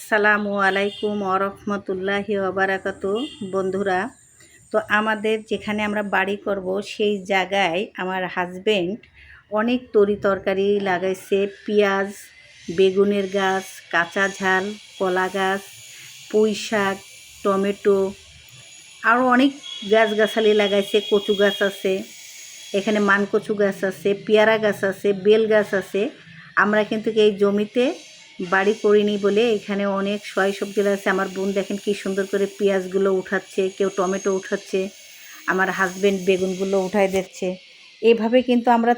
আসসালামু আলাইকুম ওরহমতুল্লাহি ওবারাকাতু। বন্ধুরা, তো আমাদের যেখানে আমরা বাড়ি করব সেই জায়গায় আমার হাজবেন্ড অনেক তরি তরকারি লাগাইছে। পেঁয়াজ, বেগুনের গাছ, কাঁচা ঝাল, কলা গাছ, পুঁই শাক, টমেটো, আরও অনেক গাছগাছালি লাগাইছে। কচু গাছ আছে, এখানে মানকচু গাছ আছে, পেয়ারা গাছ আছে, বেল গাছ আছে। আমরা কিন্তু এই জমিতে বাড়ি করিনি বলে এখানে অনেক সয় সবজি আছে। আমার বোন দেখেন কি সুন্দর করে পেঁয়াজগুলো উঠাচ্ছে, কেউ টমেটো উঠাচ্ছে, আমার হাজবেন্ড বেগুনগুলো উঠাই দিচ্ছে। এইভাবে কিন্তু আমরা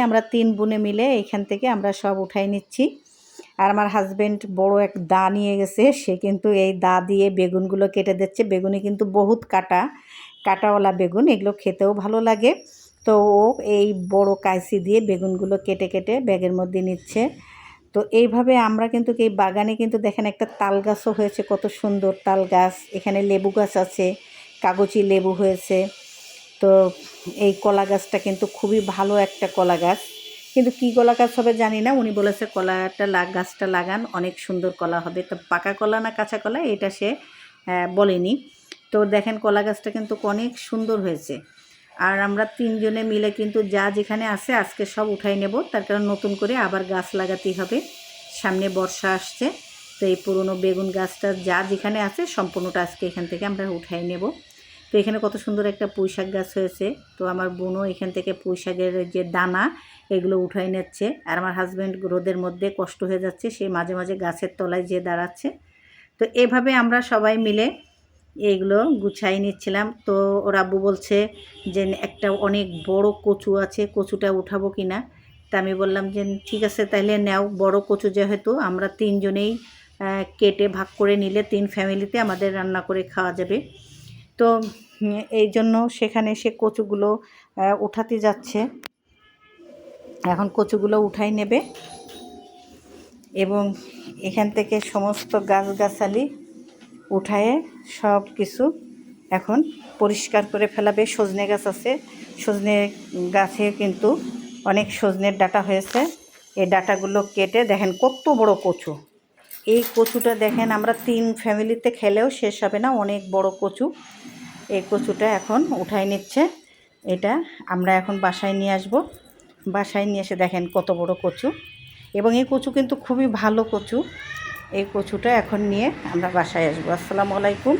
আমরা তিন বোনে মিলে এখান থেকে আমরা সব উঠাই নিচ্ছি। আর আমার হাজবেন্ড বড় এক দা নিয়ে গেছে, সে কিন্তু এই দা দিয়ে বেগুনগুলো কেটে দিচ্ছে। বেগুনে কিন্তু বহুত কাটাওয়ালা বেগুন, এগুলো খেতেও ভালো লাগে। তো ও এই বড় কাইচি দিয়ে বেগুনগুলো কেটে কেটে ব্যাগের মধ্যে নিচ্ছে। তো এইভাবে আমরা কিন্তু এই বাগানে কিন্তু দেখেন একটা তাল গাছও হয়েছে, কত সুন্দর তাল গাছ। এখানে লেবু গাছ আছে, কাগজি লেবু হয়েছে। তো এই কলা গাছটা কিন্তু খুবই ভালো একটা কলা গাছ, কিন্তু কী কলা গাছ হবে জানি না। উনি বলেছে গাছটা লাগান, অনেক সুন্দর কলা হবে। তো পাকা কলা না কাঁচা কলা এটা সে বলেনি। তো দেখেন কলা গাছটা কিন্তু অনেক সুন্দর হয়েছে। আর আমরা তিনজনে মিলে কিন্তু যা যেখানে আছে আজকে সব উঠাই নেব, তার কারণ নতুন করে আবার গাছ লাগাতেই হবে। সামনে বর্ষা আসছে, তো এই পুরনো বেগুন গাছটা যা যেখানে আছে সম্পূর্ণটা আজকে এখান থেকে আমরা উঠাই নেব। তো এখানে কত সুন্দর একটা পুঁই শাক গাছ হয়েছে। তো আমার বোনও এখান থেকে পুঁই শাকের যে দানা এগুলো উঠাই নিচ্ছে। আর আমার হাজব্যান্ড রোদের মধ্যে কষ্ট হয়ে যাচ্ছে, সে মাঝে মাঝে গাছের তলায় যেয়ে দাঁড়াচ্ছে। তো এভাবে আমরা সবাই মিলে এইগুলো গুছাই নিচ্ছিলাম। তো ওর আব্বু বলছে যে একটা অনেক বড় কচু আছে, কচুটা উঠাবো কি না। তা আমি বললাম যে ঠিক আছে তাহলে নাও, বড় কচু যেহেতু আমরা তিনজনেই কেটে ভাগ করে নিলে 3 ফ্যামিলিতে আমাদের রান্না করে খাওয়া যাবে। তো এই জন্য সেখানে সে কচুগুলো উঠাতে যাচ্ছে। এখন কচুগুলো উঠাই নেবে এবং এখান থেকে সমস্ত গাছগাছালি উঠায়ে সব কিছু এখন পরিষ্কার করে ফেলাবে। সজনে গাছ আছে, সজনে গাছে কিন্তু অনেক সজনের ডাঁটা হয়েছে। এই ডাঁটাগুলো কেটে দেখেন কত বড় কচু। এই কচুটা দেখেন আমরা 3 ফ্যামিলিতে খেলেও শেষ হবে না, অনেক বড় কচু। এই কচুটা এখন উঠাই নিচ্ছে। এটা আমরা এখন বাসায় নিয়ে আসব। বাসায় নিয়ে এসে দেখেন কত বড় কচু, এবং এই কচু কিন্তু খুবই ভালো কচু। এই কচুটা এখন নিয়ে আমরা বাসায় আসবো। আসসালামু আলাইকুম।